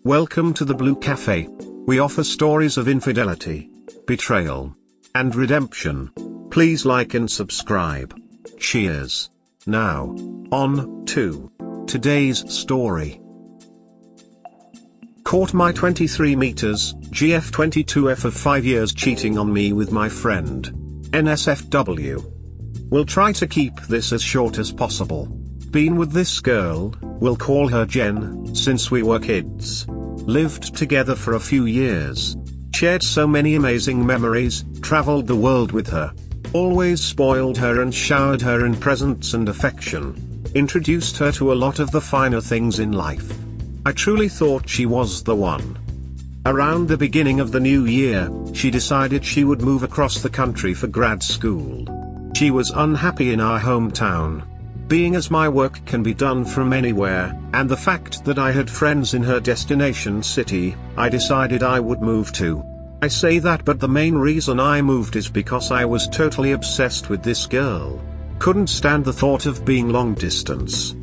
Welcome to the Blue Cafe. We offer stories of infidelity, betrayal, and redemption. Please like and subscribe. Cheers. Now, on to today's story. Caught my 23 meters, GF22F of 5 years cheating on me with my friend. NSFW. We'll try to keep this as short as possible. Been with this girl, we'll call her Jen, since we were kids. Lived together for a few years. Shared so many amazing memories, traveled the world with her. Always spoiled her and showered her in presents and affection. Introduced her to a lot of the finer things in life. I truly thought she was the one. Around the beginning of the new year, she decided she would move across the country for grad school. She was unhappy in our hometown. Being as my work can be done from anywhere, and the fact that I had friends in her destination city, I decided I would move too. I say that, but the main reason I moved is because I was totally obsessed with this girl. Couldn't stand the thought of being long distance.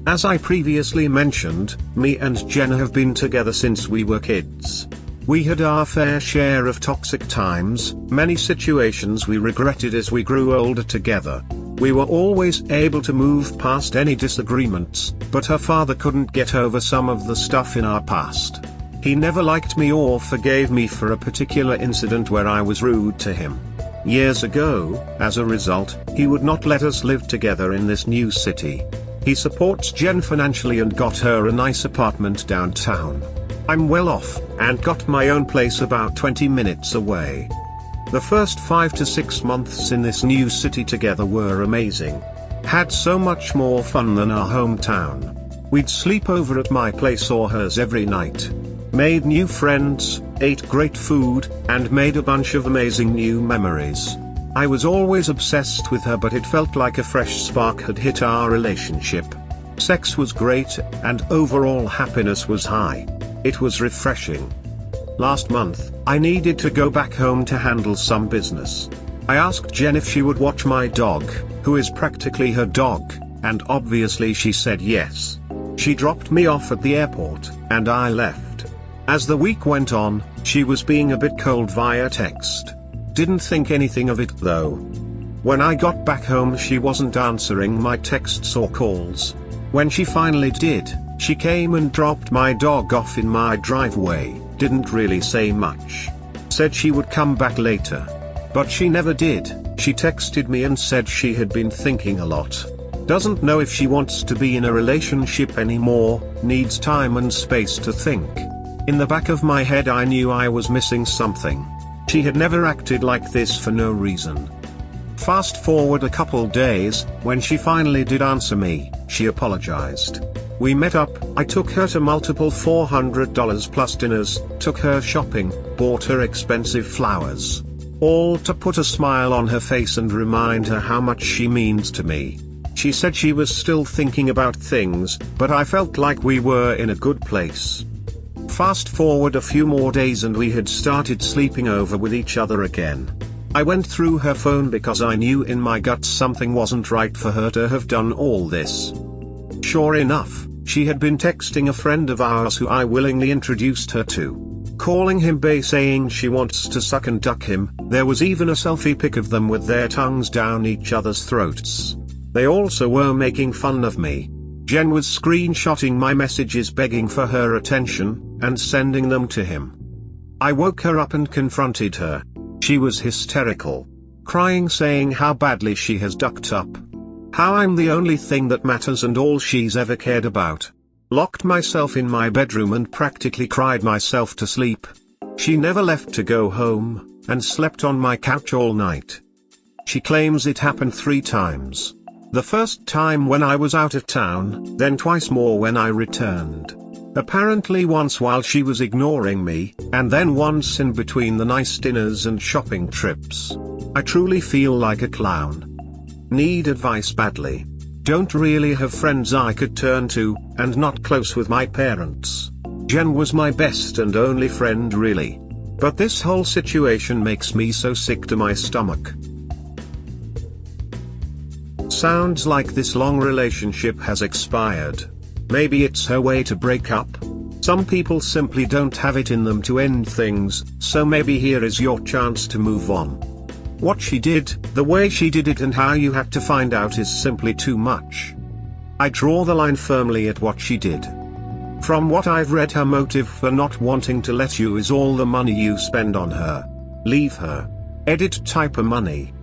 As I previously mentioned, me and Jen have been together since we were kids. We had our fair share of toxic times, many situations we regretted as we grew older together. We were always able to move past any disagreements, but her father couldn't get over some of the stuff in our past. He never liked me or forgave me for a particular incident where I was rude to him. Years ago, as a result, he would not let us live together in this new city. He supports Jen financially and got her a nice apartment downtown. I'm well off, and got my own place about 20 minutes away. The first 5 to 6 months in this new city together were amazing. Had so much more fun than our hometown. We'd sleep over at my place or hers every night. Made new friends, ate great food, and made a bunch of amazing new memories. I was always obsessed with her, but it felt like a fresh spark had hit our relationship. Sex was great, and overall happiness was high. It was refreshing. Last month, I needed to go back home to handle some business. I asked Jen if she would watch my dog, who is practically her dog, and obviously she said yes. She dropped me off at the airport, and I left. As the week went on, she was being a bit cold via text. Didn't think anything of it though. When I got back home, she wasn't answering my texts or calls. When she finally did, she came and dropped my dog off in my driveway, didn't really say much. Said she would come back later. But she never did. She texted me and said she had been thinking a lot. Doesn't know if she wants to be in a relationship anymore, needs time and space to think. In the back of my head I knew I was missing something. She had never acted like this for no reason. Fast forward a couple days, when she finally did answer me, she apologized. We met up, I took her to multiple $400 plus dinners, took her shopping, bought her expensive flowers. All to put a smile on her face and remind her how much she means to me. She said she was still thinking about things, but I felt like we were in a good place. Fast forward a few more days and we had started sleeping over with each other again. I went through her phone because I knew in my guts something wasn't right for her to have done all this. Sure enough, she had been texting a friend of ours who I willingly introduced her to. Calling him bae, saying she wants to suck and duck him. There was even a selfie pic of them with their tongues down each other's throats. They also were making fun of me. Jen was screenshotting my messages begging for her attention, and sending them to him. I woke her up and confronted her. She was hysterical. Crying, saying how badly she has ducked up. How I'm the only thing that matters and all she's ever cared about. Locked myself in my bedroom and practically cried myself to sleep. She never left to go home, and slept on my couch all night. She claims it happened 3 times. The first time when I was out of town, then twice more when I returned. Apparently once while she was ignoring me, and then once in between the nice dinners and shopping trips. I truly feel like a clown. Need advice badly. Don't really have friends I could turn to, and not close with my parents. Jen was my best and only friend really. But this whole situation makes me so sick to my stomach. Sounds like this long relationship has expired. Maybe it's her way to break up. Some people simply don't have it in them to end things, so maybe here is your chance to move on. What she did, the way she did it and how you had to find out is simply too much. I draw the line firmly at what she did. From what I've read, her motive for not wanting to let you is all the money you spend on her. Leave her. Edit type of money.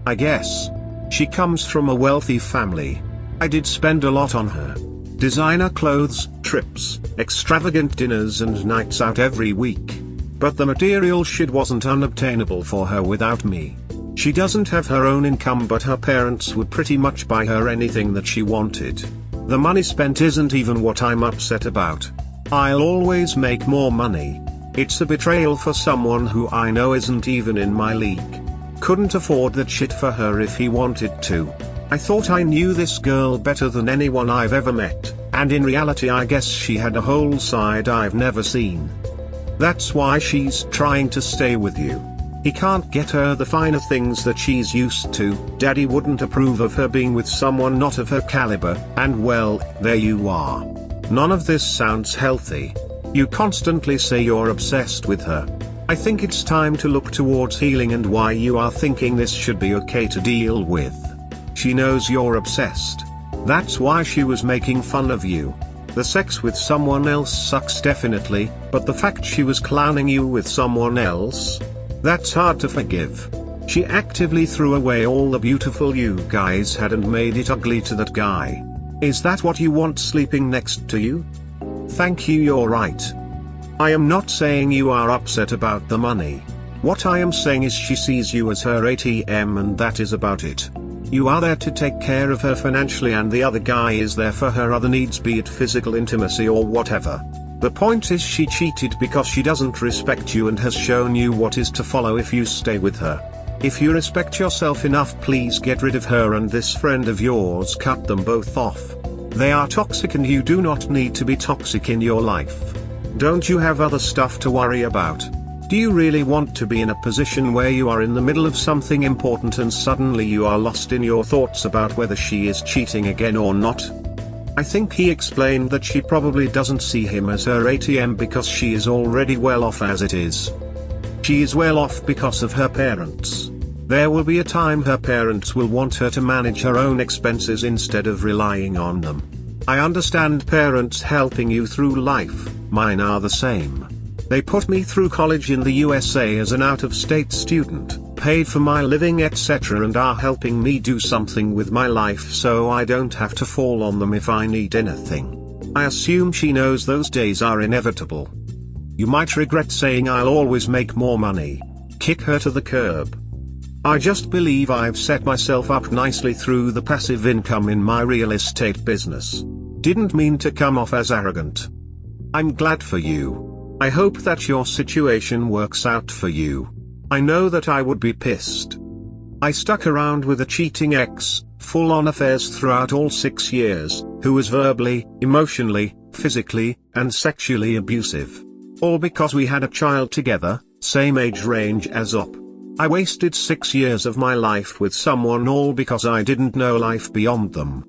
I guess. She comes from a wealthy family. I did spend a lot on her. Designer clothes, trips, extravagant dinners and nights out every week. But the material shit wasn't unobtainable for her without me. She doesn't have her own income, but her parents would pretty much buy her anything that she wanted. The money spent isn't even what I'm upset about. I'll always make more money. It's a betrayal for someone who I know isn't even in my league. Couldn't afford that shit for her if he wanted to. I thought I knew this girl better than anyone I've ever met, and in reality I guess she had a whole side I've never seen. That's why she's trying to stay with you. He can't get her the finer things that she's used to. Daddy wouldn't approve of her being with someone not of her caliber, and well, there you are. None of this sounds healthy. You constantly say you're obsessed with her. I think it's time to look towards healing and why you are thinking this should be okay to deal with. She knows you're obsessed. That's why she was making fun of you. The sex with someone else sucks definitely, but the fact she was clowning you with someone else? That's hard to forgive. She actively threw away all the beautiful you guys had and made it ugly to that guy. Is that what you want sleeping next to you? Thank you, you're right. I am not saying you are upset about the money. What I am saying is she sees you as her ATM and that is about it. You are there to take care of her financially and the other guy is there for her other needs, be it physical intimacy or whatever. The point is she cheated because she doesn't respect you and has shown you what is to follow if you stay with her. If you respect yourself enough, please get rid of her and this friend of yours, cut them both off. They are toxic and you do not need to be toxic in your life. Don't you have other stuff to worry about? Do you really want to be in a position where you are in the middle of something important and suddenly you are lost in your thoughts about whether she is cheating again or not? I think he explained that she probably doesn't see him as her ATM because she is already well off as it is. She is well off because of her parents. There will be a time her parents will want her to manage her own expenses instead of relying on them. I understand parents helping you through life, mine are the same. They put me through college in the USA as an out-of-state student, paid for my living etc. and are helping me do something with my life so I don't have to fall on them if I need anything. I assume she knows those days are inevitable. You might regret saying I'll always make more money. Kick her to the curb. I just believe I've set myself up nicely through the passive income in my real estate business. Didn't mean to come off as arrogant. I'm glad for you. I hope that your situation works out for you. I know that I would be pissed. I stuck around with a cheating ex, full-on affairs throughout all 6 years, who was verbally, emotionally, physically, and sexually abusive. All because we had a child together, same age range as Op. I wasted 6 years of my life with someone all because I didn't know life beyond them.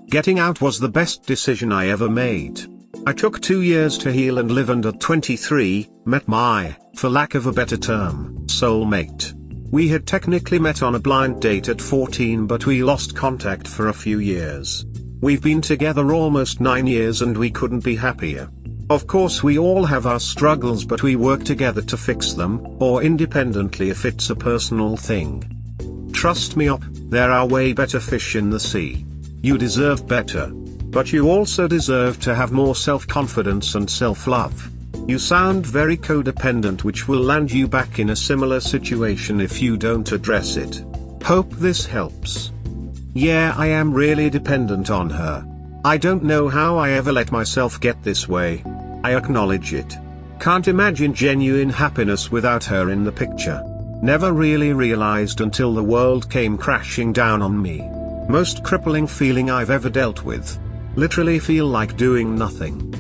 Getting out was the best decision I ever made. I took 2 years to heal and live, and at 23, met my, for lack of a better term, soulmate. We had technically met on a blind date at 14, but we lost contact for a few years. We've been together almost 9 years and we couldn't be happier. Of course we all have our struggles, but we work together to fix them, or independently if it's a personal thing. Trust me Op, there are way better fish in the sea. You deserve better. But you also deserve to have more self-confidence and self-love. You sound very codependent, which will land you back in a similar situation if you don't address it. Hope this helps. Yeah, I am really dependent on her. I don't know how I ever let myself get this way. I acknowledge it. Can't imagine genuine happiness without her in the picture. Never really realized until the world came crashing down on me. Most crippling feeling I've ever dealt with. Literally feel like doing nothing.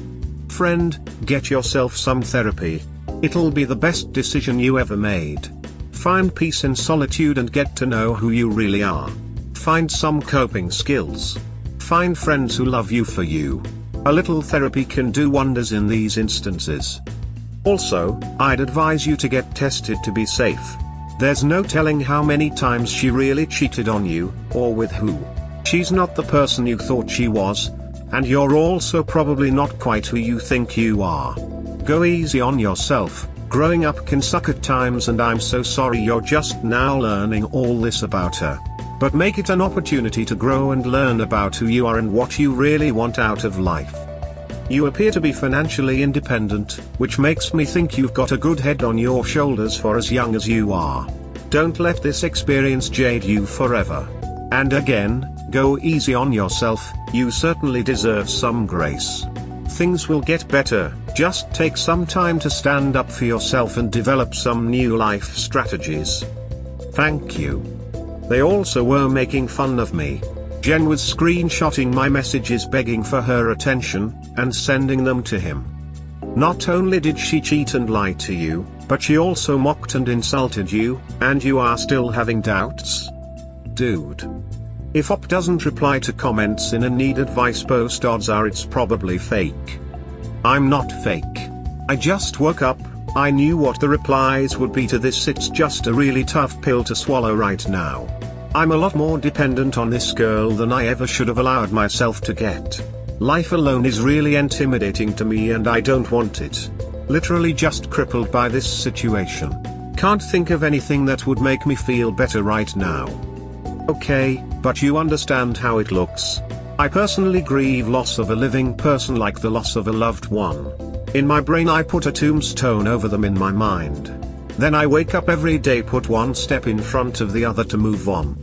Friend, get yourself some therapy. It'll be the best decision you ever made. Find peace in solitude and get to know who you really are. Find some coping skills. Find friends who love you for you. A little therapy can do wonders in these instances. Also, I'd advise you to get tested to be safe. There's no telling how many times she really cheated on you, or with who. She's not the person you thought she was, and you're also probably not quite who you think you are. Go easy on yourself. Growing up can suck at times, and I'm so sorry you're just now learning all this about her. But make it an opportunity to grow and learn about who you are and what you really want out of life. You appear to be financially independent, which makes me think you've got a good head on your shoulders for as young as you are. Don't let this experience jade you forever. And again, go easy on yourself, you certainly deserve some grace. Things will get better, just take some time to stand up for yourself and develop some new life strategies. Thank you. They also were making fun of me. Jen was screenshotting my messages begging for her attention, and sending them to him. Not only did she cheat and lie to you, but she also mocked and insulted you, and you are still having doubts? Dude. If Op doesn't reply to comments in a need advice post, odds are it's probably fake. I'm not fake. I just woke up, I knew what the replies would be to this. It's just a really tough pill to swallow right now. I'm a lot more dependent on this girl than I ever should have allowed myself to get. Life alone is really intimidating to me and I don't want it. Literally just crippled by this situation. Can't think of anything that would make me feel better right now. Okay, but you understand how it looks. I personally grieve loss of a living person like the loss of a loved one. In my brain I put a tombstone over them in my mind. Then I wake up every day, put one step in front of the other to move on.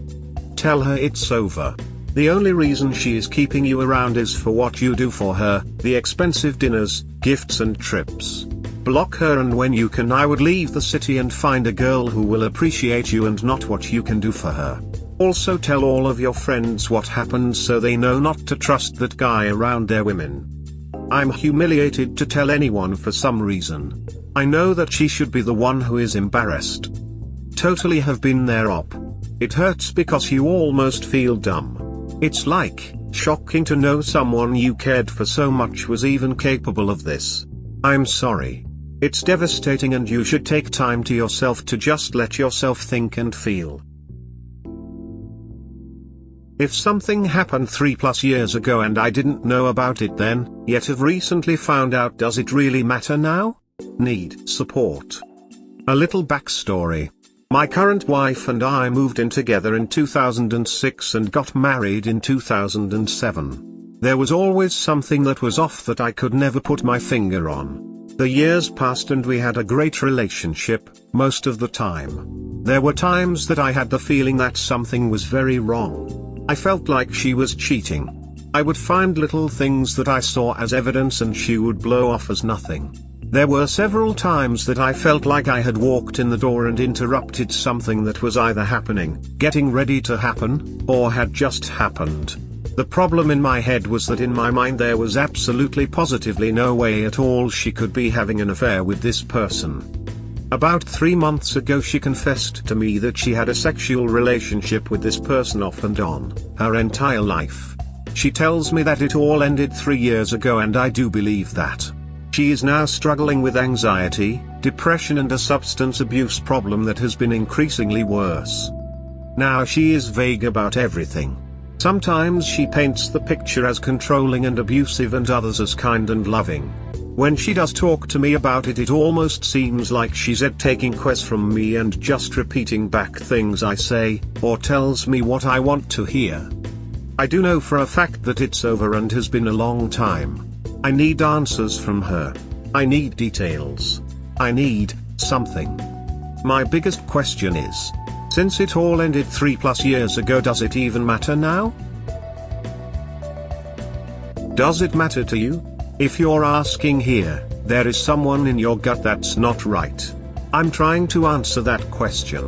Tell her it's over. The only reason she is keeping you around is for what you do for her, the expensive dinners, gifts and trips. Block her, and when you can I would leave the city and find a girl who will appreciate you and not what you can do for her. Also tell all of your friends what happened so they know not to trust that guy around their women. I'm humiliated to tell anyone for some reason. I know that she should be the one who is embarrassed. Totally have been there, Op. It hurts because you almost feel dumb. It's like, shocking to know someone you cared for so much was even capable of this. I'm sorry. It's devastating and you should take time to yourself to just let yourself think and feel. If something happened 3+ years ago and I didn't know about it then, yet have recently found out, does it really matter now? Need support. A little backstory. My current wife and I moved in together in 2006 and got married in 2007. There was always something that was off that I could never put my finger on. The years passed and we had a great relationship, most of the time. There were times that I had the feeling that something was very wrong. I felt like she was cheating. I would find little things that I saw as evidence and she would blow off as nothing. There were several times that I felt like I had walked in the door and interrupted something that was either happening, getting ready to happen, or had just happened. The problem in my head was that in my mind there was absolutely positively no way at all she could be having an affair with this person. About 3 months ago she confessed to me that she had a sexual relationship with this person off and on, her entire life. She tells me that it all ended 3 years ago, and I do believe that. She is now struggling with anxiety, depression and a substance abuse problem that has been increasingly worse. Now she is vague about everything. Sometimes she paints the picture as controlling and abusive and others as kind and loving. When she does talk to me about it, it almost seems like she's taking quests from me and just repeating back things I say, or tells me what I want to hear. I do know for a fact that it's over and has been a long time. I need answers from her. I need details. I need something. My biggest question is, since it all ended 3+ years ago, does it even matter now? Does it matter to you? If you're asking here, there is someone in your gut that's not right. I'm trying to answer that question.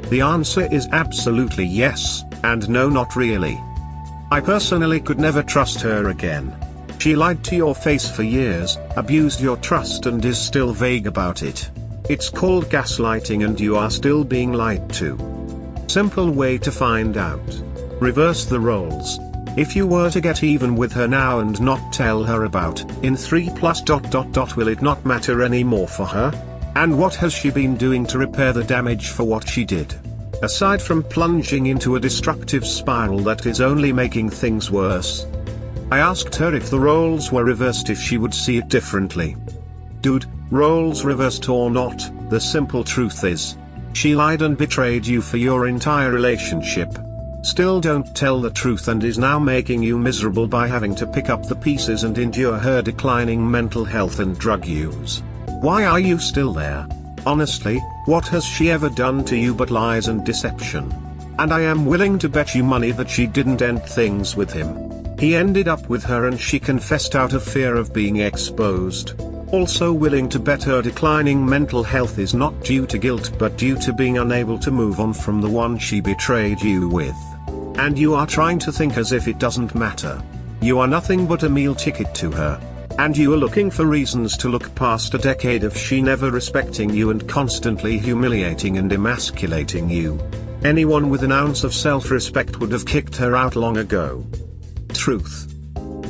The answer is absolutely yes, and no, not really. I personally could never trust her again. She lied to your face for years, abused your trust and is still vague about it. It's called gaslighting and you are still being lied to. Simple way to find out. Reverse the roles. If you were to get even with her now and not tell her about, in 3+. Will it not matter anymore for her? And what has she been doing to repair the damage for what she did? Aside from plunging into a destructive spiral that is only making things worse. I asked her if the roles were reversed, if she would see it differently. Dude, roles reversed or not, the simple truth is, she lied and betrayed you for your entire relationship. Still don't tell the truth and is now making you miserable by having to pick up the pieces and endure her declining mental health and drug use. Why are you still there? Honestly, what has she ever done to you but lies and deception? And I am willing to bet you money that she didn't end things with him. He ended up with her and she confessed out of fear of being exposed. Also willing to bet her declining mental health is not due to guilt but due to being unable to move on from the one she betrayed you with. And you are trying to think as if it doesn't matter. You are nothing but a meal ticket to her. And you are looking for reasons to look past a decade of she never respecting you and constantly humiliating and emasculating you. Anyone with an ounce of self-respect would have kicked her out long ago. Truth.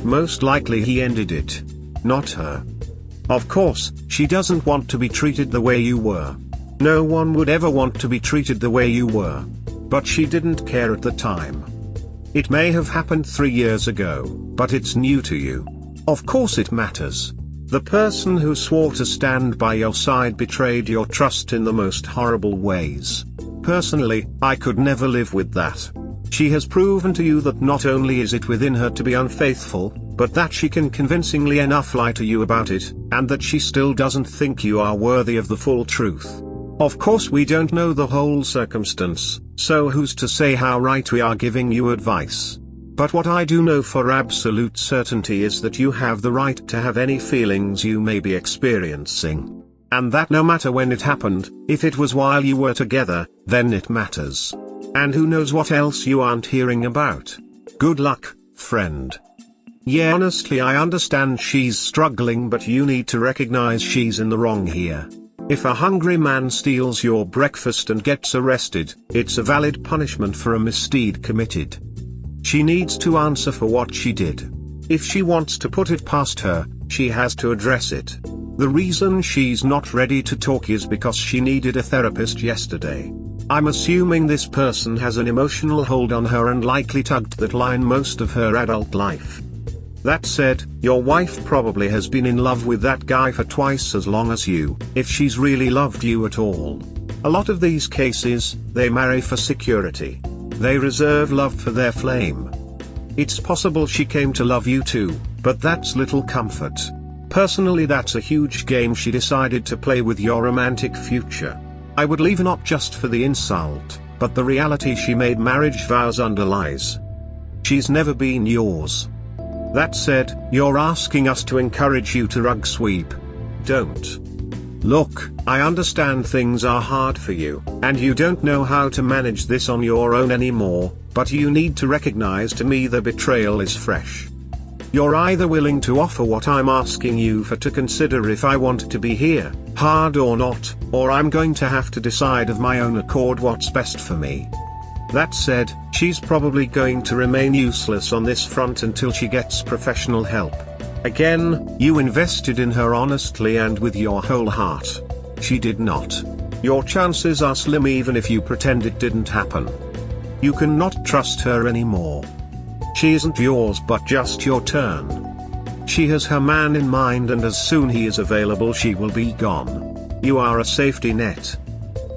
Most likely he ended it. Not her. Of course, she doesn't want to be treated the way you were. No one would ever want to be treated the way you were. But she didn't care at the time. It may have happened 3 years ago, but it's new to you. Of course it matters. The person who swore to stand by your side betrayed your trust in the most horrible ways. Personally, I could never live with that. She has proven to you that not only is it within her to be unfaithful, but that she can convincingly enough lie to you about it, and that she still doesn't think you are worthy of the full truth. Of course we don't know the whole circumstance, so who's to say how right we are giving you advice? But what I do know for absolute certainty is that you have the right to have any feelings you may be experiencing. And that no matter when it happened, if it was while you were together, then it matters. And who knows what else you aren't hearing about. Good luck, friend. Yeah, honestly I understand she's struggling, but you need to recognize she's in the wrong here. If a hungry man steals your breakfast and gets arrested, it's a valid punishment for a misdeed committed. She needs to answer for what she did. If she wants to put it past her, she has to address it. The reason she's not ready to talk is because she needed a therapist yesterday. I'm assuming this person has an emotional hold on her and likely tugged that line most of her adult life. That said, your wife probably has been in love with that guy for twice as long as you, if she's really loved you at all. A lot of these cases, they marry for security. They reserve love for their flame. It's possible she came to love you too, but that's little comfort. Personally, that's a huge game she decided to play with your romantic future. I would leave not just for the insult, but the reality she made marriage vows under lies. She's never been yours. That said, you're asking us to encourage you to rug sweep. Don't. Look, I understand things are hard for you, and you don't know how to manage this on your own anymore, but you need to recognize to me the betrayal is fresh. You're either willing to offer what I'm asking you for to consider if I want to be here, hard or not, or I'm going to have to decide of my own accord what's best for me. That said, she's probably going to remain useless on this front until she gets professional help. Again, you invested in her honestly and with your whole heart. She did not. Your chances are slim even if you pretend it didn't happen. You cannot trust her anymore. She isn't yours but just your turn. She has her man in mind and as soon he is available she will be gone. You are a safety net.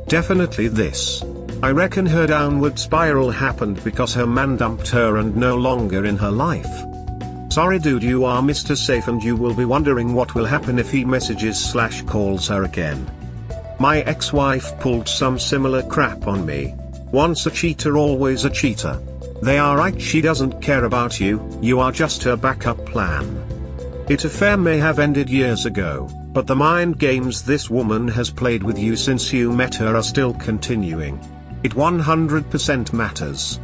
Definitely this. I reckon her downward spiral happened because her man dumped her and no longer in her life. Sorry dude, you are Mr. Safe and you will be wondering what will happen if he messages/calls her again. My ex-wife pulled some similar crap on me. Once a cheater always a cheater. They are right, she doesn't care about you, you are just her backup plan. It affair may have ended years ago, but the mind games this woman has played with you since you met her are still continuing. It 100% matters.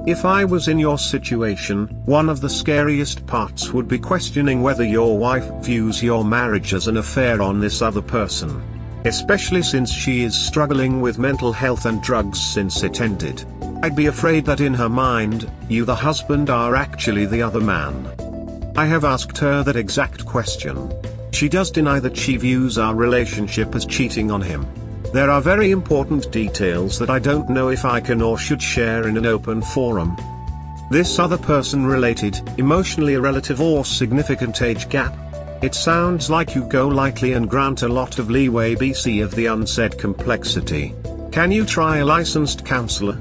If I was in your situation, one of the scariest parts would be questioning whether your wife views your marriage as an affair on this other person. Especially since she is struggling with mental health and drugs since it ended. I'd be afraid that in her mind, you the husband are actually the other man. I have asked her that exact question. She does deny that she views our relationship as cheating on him. There are very important details that I don't know if I can or should share in an open forum. This other person related, emotionally a relative or significant age gap? It sounds like you go lightly and grant a lot of leeway BC of the unsaid complexity. Can you try a licensed counselor?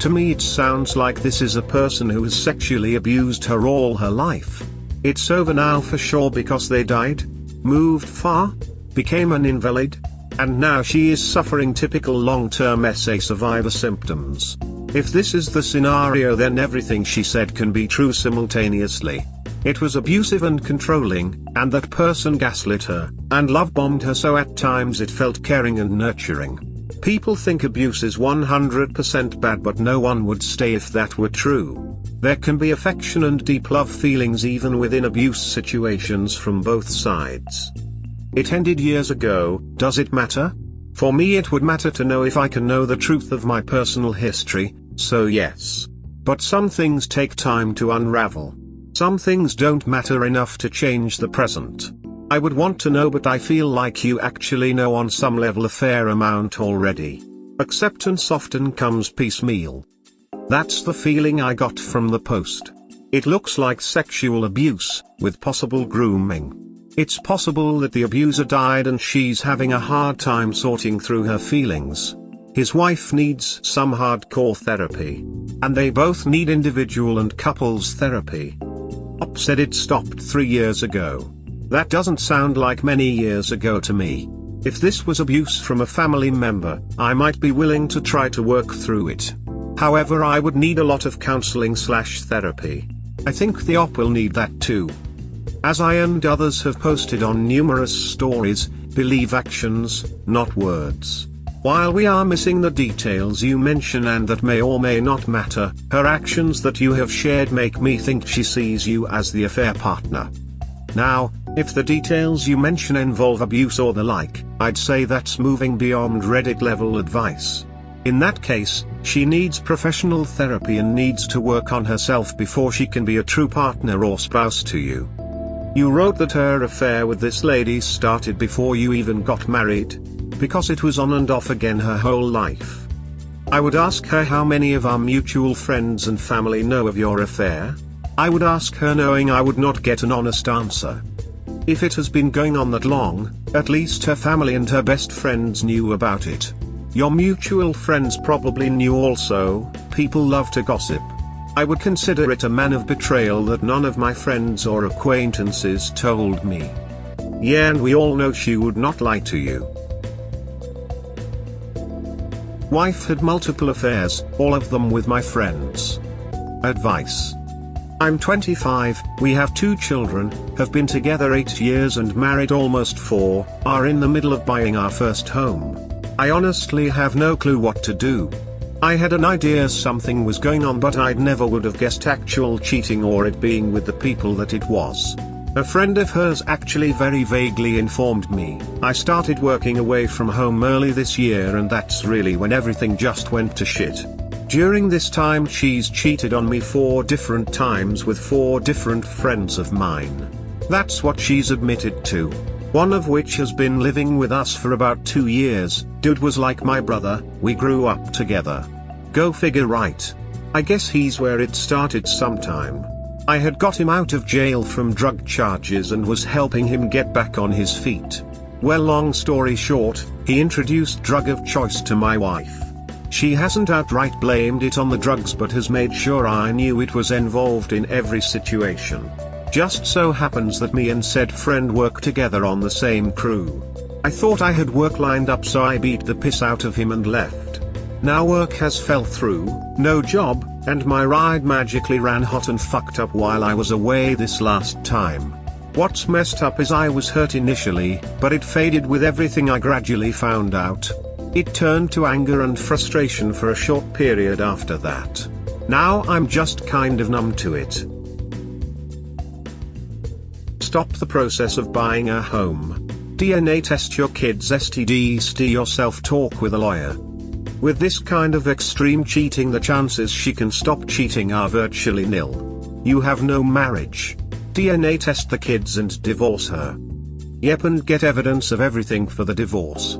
To me it sounds like this is a person who has sexually abused her all her life. It's over now for sure because they died, moved far, became an invalid, and now she is suffering typical long-term SA survivor symptoms. If this is the scenario, then everything she said can be true simultaneously. It was abusive and controlling, and that person gaslit her, and love-bombed her, so at times it felt caring and nurturing. People think abuse is 100% bad, but no one would stay if that were true. There can be affection and deep love feelings even within abuse situations from both sides. It ended years ago. Does it matter? For me it would matter to know if I can know the truth of my personal history, so yes. But some things take time to unravel. Some things don't matter enough to change the present. I would want to know, but I feel like you actually know on some level a fair amount already. Acceptance often comes piecemeal. That's the feeling I got from the post. It looks like sexual abuse, with possible grooming. It's possible that the abuser died and she's having a hard time sorting through her feelings. His wife needs some hardcore therapy. And they both need individual and couples therapy. Op said it stopped 3 years ago. That doesn't sound like many years ago to me. If this was abuse from a family member, I might be willing to try to work through it. However, I would need a lot of counseling/therapy. I think the op will need that too. As I and others have posted on numerous stories, believe actions, not words. While we are missing the details you mention and that may or may not matter, her actions that you have shared make me think she sees you as the affair partner. Now, if the details you mention involve abuse or the like, I'd say that's moving beyond Reddit level advice. In that case, she needs professional therapy and needs to work on herself before she can be a true partner or spouse to you. You wrote that her affair with this lady started before you even got married, because it was on and off again her whole life. I would ask her how many of our mutual friends and family know of your affair. I would ask her knowing I would not get an honest answer. If it has been going on that long, at least her family and her best friends knew about it. Your mutual friends probably knew also. People love to gossip. I would consider it a man of betrayal that none of my friends or acquaintances told me. Yeah, and we all know she would not lie to you. Wife had multiple affairs, all of them with my friends. Advice. I'm 25, we have 2 children, have been together 8 years and married almost 4, are in the middle of buying our first home. I honestly have no clue what to do. I had an idea something was going on, but I'd never would have guessed actual cheating or it being with the people that it was. A friend of hers actually very vaguely informed me. I started working away from home early this year, and that's really when everything just went to shit. During this time she's cheated on me 4 different times with 4 different friends of mine. That's what she's admitted to. One of which has been living with us for about 2 years. Dude was like my brother, we grew up together. Go figure, right? I guess he's where it started sometime. I had got him out of jail from drug charges and was helping him get back on his feet. Well, long story short, he introduced drug of choice to my wife. She hasn't outright blamed it on the drugs but has made sure I knew it was involved in every situation. Just so happens that me and said friend work together on the same crew. I thought I had work lined up, so I beat the piss out of him and left. Now work has fell through, no job, and my ride magically ran hot and fucked up while I was away this last time. What's messed up is I was hurt initially, but it faded with everything I gradually found out. It turned to anger and frustration for a short period after that. Now I'm just kind of numb to it. Stop the process of buying a home. DNA test your kids' STDs, yourself, talk with a lawyer. With this kind of extreme cheating, the chances she can stop cheating are virtually nil. You have no marriage. DNA test the kids and divorce her. Yep, and get evidence of everything for the divorce.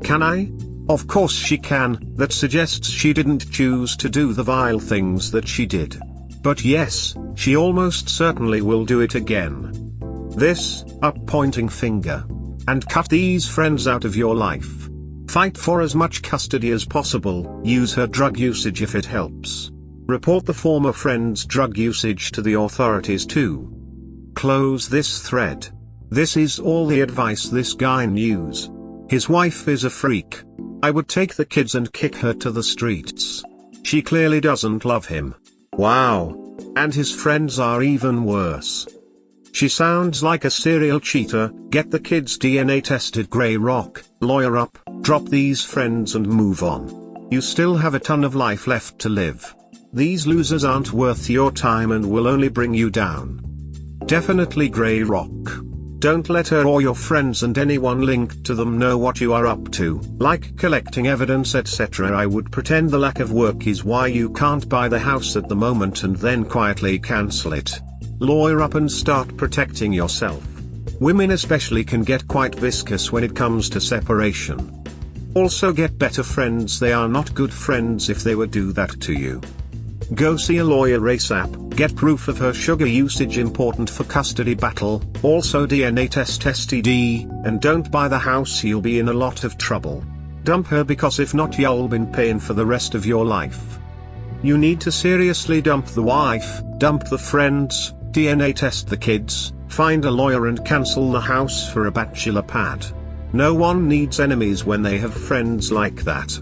Can I? Of course she can. That suggests she didn't choose to do the vile things that she did. But yes, she almost certainly will do it again. This, up-pointing finger. And cut these friends out of your life. Fight for as much custody as possible, use her drug usage if it helps. Report the former friend's drug usage to the authorities too. Close this thread. This is all the advice this guy knew. His wife is a freak. I would take the kids and kick her to the streets. She clearly doesn't love him. Wow. And his friends are even worse. She sounds like a serial cheater. Get the kids DNA tested. Grey rock, lawyer up, drop these friends and move on. You still have a ton of life left to live. These losers aren't worth your time and will only bring you down. Definitely grey rock. Don't let her or your friends and anyone linked to them know what you are up to, like collecting evidence etc. I would pretend the lack of work is why you can't buy the house at the moment and then quietly cancel it. Lawyer up and start protecting yourself. Women especially can get quite viscous when it comes to separation. Also get better friends. They are not good friends if they would do that to you. Go see a lawyer ASAP, get proof of her sugar usage, important for custody battle, also DNA test STD, and don't buy the house, you'll be in a lot of trouble. Dump her, because if not you'll be in pain for the rest of your life. You need to seriously dump the wife, dump the friends, DNA test the kids, find a lawyer and cancel the house for a bachelor pad. No one needs enemies when they have friends like that.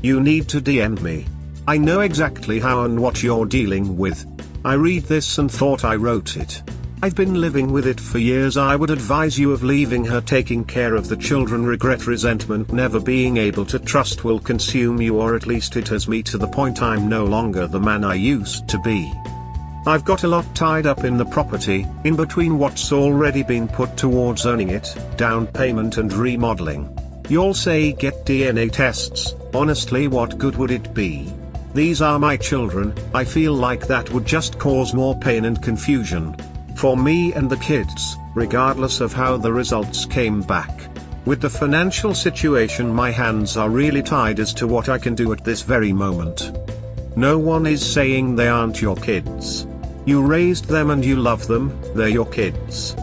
You need to DM me. I know exactly how and what you're dealing with. I read this and thought I wrote it. I've been living with it for years. I would advise you of leaving her, taking care of the children. Regret, resentment, never being able to trust will consume you, or at least it has me to the point I'm no longer the man I used to be. I've got a lot tied up in the property, in between what's already been put towards owning it, down payment and remodeling. You'll say get DNA tests. Honestly, what good would it be? These are my children. I feel like that would just cause more pain and confusion. For me and the kids, regardless of how the results came back. With the financial situation, my hands are really tied as to what I can do at this very moment. No one is saying they aren't your kids. You raised them and you love them, they're your kids.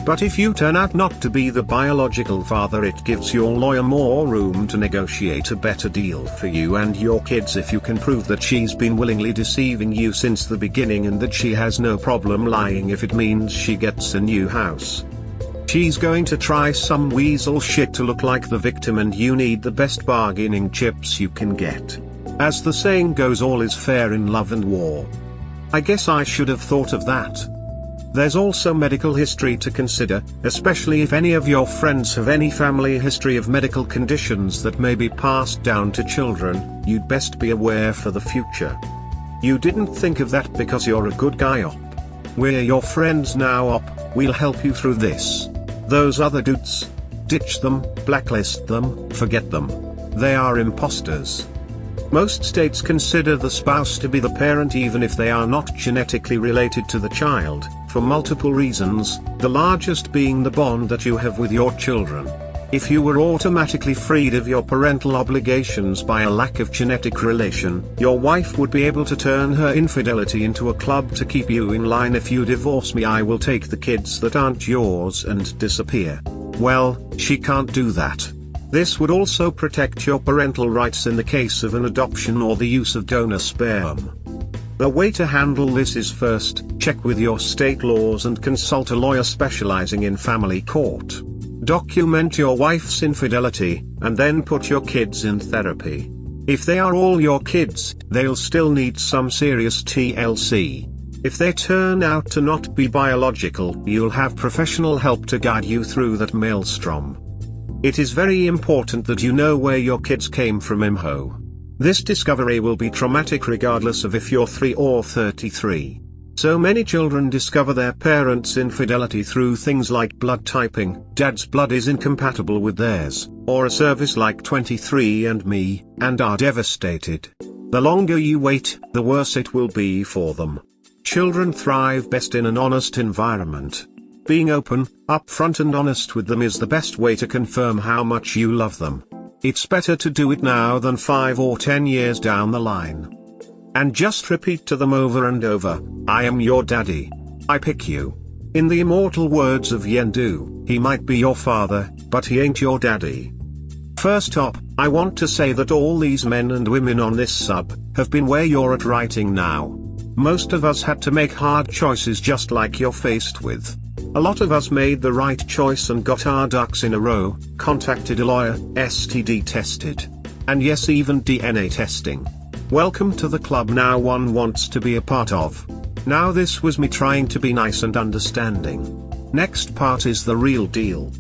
But if you turn out not to be the biological father, it gives your lawyer more room to negotiate a better deal for you and your kids if you can prove that she's been willingly deceiving you since the beginning and that she has no problem lying if it means she gets a new house. She's going to try some weasel shit to look like the victim, and you need the best bargaining chips you can get. As the saying goes, all is fair in love and war. I guess I should have thought of that. There's also medical history to consider, especially if any of your friends have any family history of medical conditions that may be passed down to children. You'd best be aware for the future. You didn't think of that because you're a good guy op. We're your friends now op, we'll help you through this. Those other dudes, ditch them, blacklist them, forget them. They are imposters. Most states consider the spouse to be the parent even if they are not genetically related to the child, for multiple reasons, the largest being the bond that you have with your children. If you were automatically freed of your parental obligations by a lack of genetic relation, your wife would be able to turn her infidelity into a club to keep you in line. If you divorce me, I will take the kids that aren't yours and disappear. Well, she can't do that. This would also protect your parental rights in the case of an adoption or the use of donor sperm. The way to handle this is first, check with your state laws and consult a lawyer specializing in family court. Document your wife's infidelity, and then put your kids in therapy. If they are all your kids, they'll still need some serious TLC. If they turn out to not be biological, you'll have professional help to guide you through that maelstrom. It is very important that you know where your kids came from, imho. This discovery will be traumatic regardless of if you're 3 or 33. So many children discover their parents' infidelity through things like blood typing, dad's blood is incompatible with theirs, or a service like 23andMe, and are devastated. The longer you wait, the worse it will be for them. Children thrive best in an honest environment. Being open, upfront and honest with them is the best way to confirm how much you love them. It's better to do it now than 5 or 10 years down the line. And just repeat to them over and over, I am your daddy. I pick you. In the immortal words of Yendu, he might be your father, but he ain't your daddy. First up, I want to say that all these men and women on this sub have been where you're at writing now. Most of us had to make hard choices just like you're faced with. A lot of us made the right choice and got our ducks in a row, contacted a lawyer, STD tested. And yes, even DNA testing. Welcome to the club now one wants to be a part of. Now this was me trying to be nice and understanding. Next part is the real deal.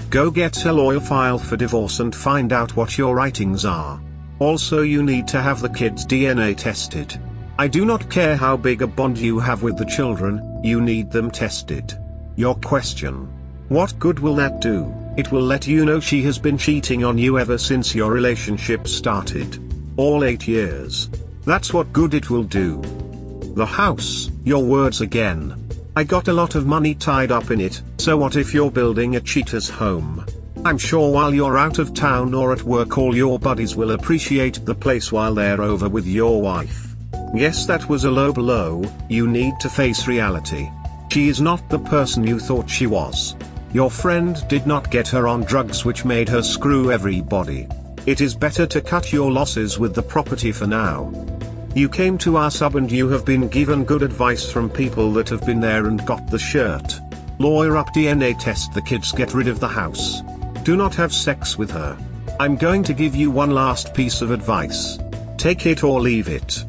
Go get a lawyer, file for divorce and find out what your writings are. Also you need to have the kids' DNA tested. I do not care how big a bond you have with the children, you need them tested. Your question. What good will that do? It will let you know she has been cheating on you ever since your relationship started. All 8 years. That's what good it will do. The house, your words again. I got a lot of money tied up in it, so what if you're building a cheater's home? I'm sure while you're out of town or at work all your buddies will appreciate the place while they're over with your wife. Yes, that was a low blow, you need to face reality. She is not the person you thought she was. Your friend did not get her on drugs which made her screw everybody. It is better to cut your losses with the property for now. You came to our sub and you have been given good advice from people that have been there and got the shirt. Lawyer up, DNA test the kids, get rid of the house. Do not have sex with her. I'm going to give you one last piece of advice. Take it or leave it.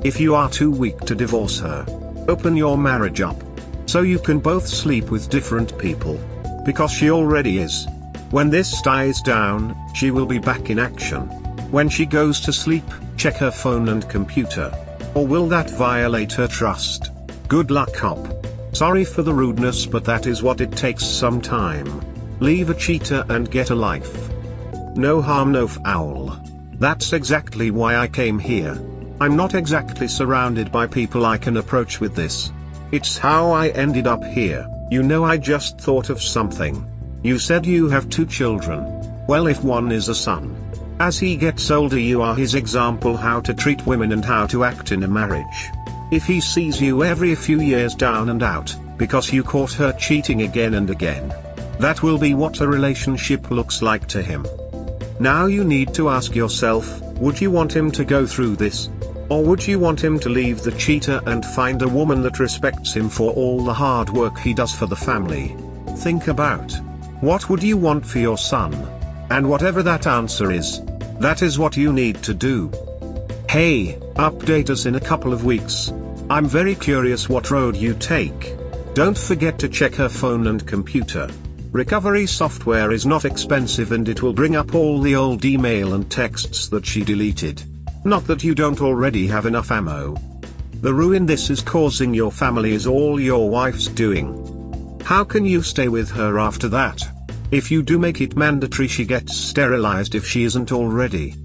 If you are too weak to divorce her, open your marriage up. So you can both sleep with different people. Because she already is. When this dies down, she will be back in action. When she goes to sleep, check her phone and computer. Or will that violate her trust? Good luck up. Sorry for the rudeness, but that is what it takes some time. Leave a cheater and get a life. No harm, no foul. That's exactly why I came here. I'm not exactly surrounded by people I can approach with this. It's how I ended up here. You know, I just thought of something. You said you have 2 children. Well, if one is a son. As he gets older you are his example how to treat women and how to act in a marriage. If he sees you every few years down and out, because you caught her cheating again and again, that will be what a relationship looks like to him. Now you need to ask yourself, would you want him to go through this? Or would you want him to leave the cheater and find a woman that respects him for all the hard work he does for the family? Think about. What would you want for your son? And whatever that answer is, that is what you need to do. Hey, update us in a couple of weeks. I'm very curious what road you take. Don't forget to check her phone and computer. Recovery software is not expensive and it will bring up all the old email and texts that she deleted. Not that you don't already have enough ammo. The ruin this is causing your family is all your wife's doing. How can you stay with her after that? If you do make it mandatory she gets sterilized if she isn't already.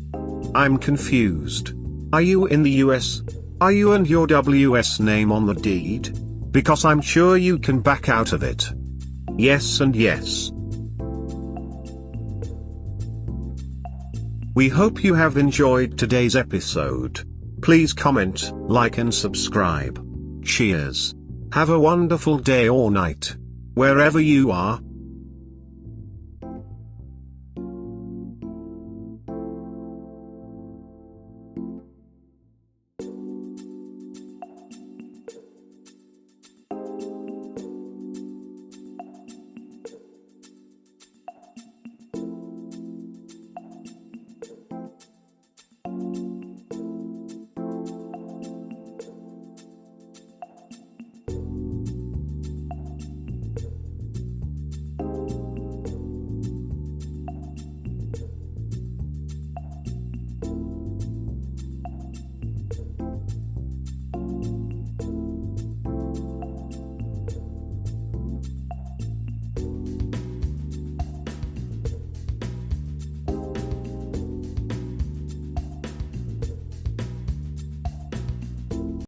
I'm confused. Are you in the US? Are you and your WS name on the deed? Because I'm sure you can back out of it. Yes and yes. We hope you have enjoyed today's episode. Please comment, like and subscribe. Cheers. Have a wonderful day or night. Wherever you are.